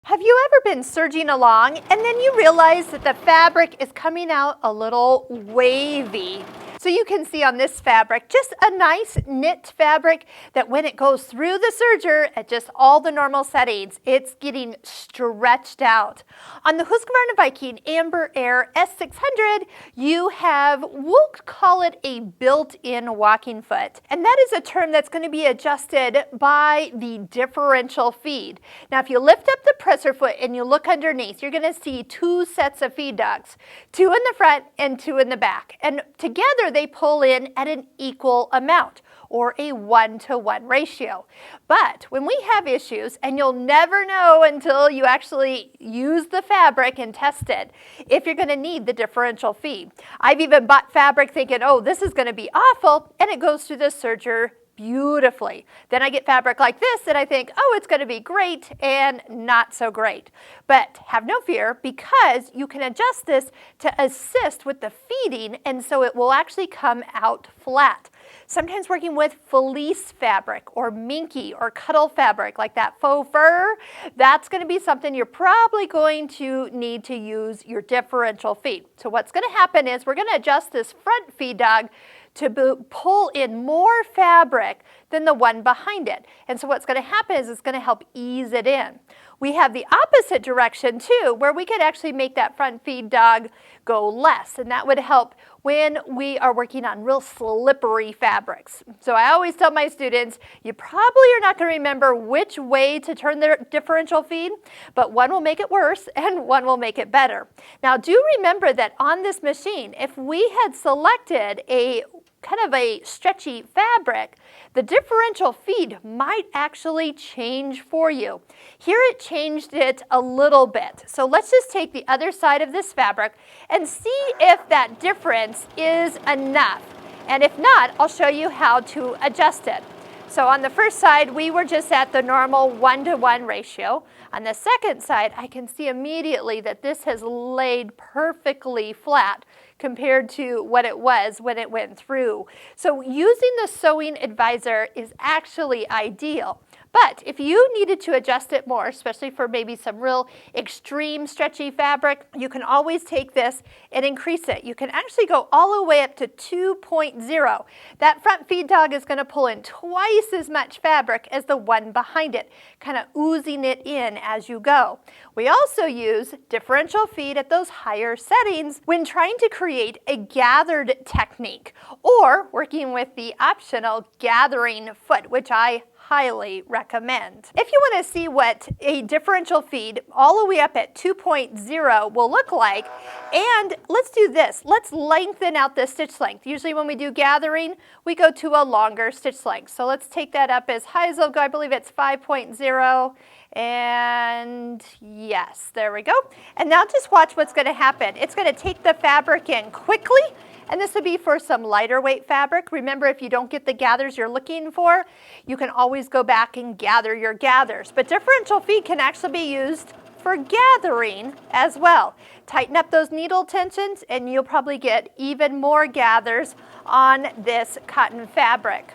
Have you ever been serging along and then you realize that the fabric is coming out a little wavy? So you can see on this fabric, just a nice knit fabric that when it goes through the serger at just all the normal settings, it's getting stretched out. On the Husqvarna Viking Embroidery S600, you have, we'll call it a built-in walking foot. And that is a term that's going to be adjusted by the differential feed. Now, if you lift up the presser foot and you look underneath, you're going to see two sets of feed dogs, two in the front and two in the back. And together they pull in at an equal amount, or a 1-to-1 ratio. But when we have issues, and you'll never know until you actually use the fabric and test it, if you're going to need the differential feed. I've even bought fabric thinking, oh, this is going to be awful, and it goes through the serger beautifully. Then I get fabric like this and I think, oh, it's going to be great, and not so great. But have no fear, because you can adjust this to assist with the feeding, and so it will actually come out flat. Sometimes working with fleece fabric or minky or cuddle fabric like that faux fur, that's going to be something you're probably going to need to use your differential feed. So what's going to happen is we're going to adjust this front feed dog to pull in more fabric than the one behind it. And so what's going to happen is it's going to help ease it in. We have the opposite direction too, where we could actually make that front feed dog go less, and that would help when we are working on real slippery fabrics. So I always tell my students, you probably are not going to remember which way to turn the differential feed, but one will make it worse and one will make it better. Now do remember that on this machine, if we had selected a kind of a stretchy fabric, the differential feed might actually change for you. Here it changed it a little bit. So let's just take the other side of this fabric and see if that difference is enough. And if not, I'll show you how to adjust it. So on the first side, we were just at the normal 1-to-1 ratio. On the second side, I can see immediately that this has laid perfectly flat compared to what it was when it went through. So using the sewing advisor is actually ideal. But if you needed to adjust it more, especially for maybe some real extreme stretchy fabric, you can always take this and increase it. You can actually go all the way up to 2.0. That front feed dog is going to pull in twice as much fabric as the one behind it, kind of oozing it in as you go. We also use differential feed at those higher settings when trying to create a gathered technique, or working with the optional gathering foot, which I highly recommend. If you want to see what a differential feed all the way up at 2.0 will look like, and let's do this. Let's lengthen out the stitch length. Usually when we do gathering, we go to a longer stitch length. So let's take that up as high as it'll go. I believe it's 5.0. And yes, there we go. And now just watch what's going to happen. It's going to take the fabric in quickly. And this would be for some lighter weight fabric. Remember, if you don't get the gathers you're looking for, you can always go back and gather your gathers. But differential feed can actually be used for gathering as well. Tighten up those needle tensions and you'll probably get even more gathers on this cotton fabric.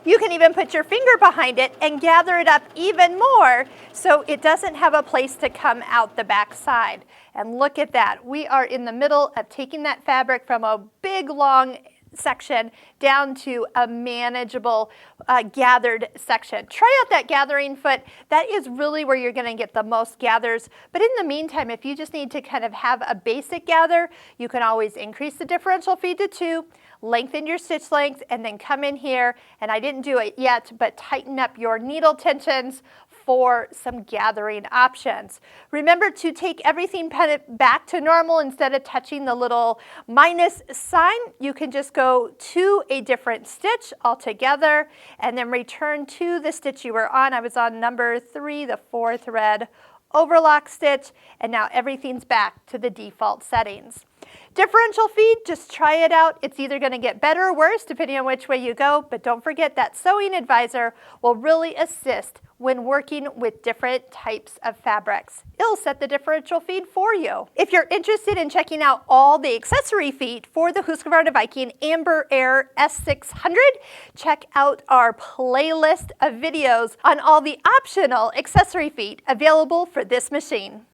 You can even put your finger behind it and gather it up even more so it doesn't have a place to come out the back side. And look at that. We are in the middle of taking that fabric from a big long section down to a manageable gathered section. Try out that gathering foot. That is really where you're going to get the most gathers. But in the meantime, if you just need to kind of have a basic gather, you can always increase the differential feed to 2, lengthen your stitch length, and then come in here, and I didn't do it yet, but tighten up your needle tensions for some gathering options. Remember to take everything back to normal. Instead of touching the little minus sign, you can just go to a different stitch altogether and then return to the stitch you were on. I was on number 3, the 4 thread overlock stitch, and now everything's back to the default settings. Differential feed, just try it out. It's either going to get better or worse depending on which way you go, but don't forget that Sewing Advisor will really assist when working with different types of fabrics. It'll set the differential feed for you. If you're interested in checking out all the accessory feet for the Husqvarna Viking Amber Air S600, check out our playlist of videos on all the optional accessory feet available for this machine.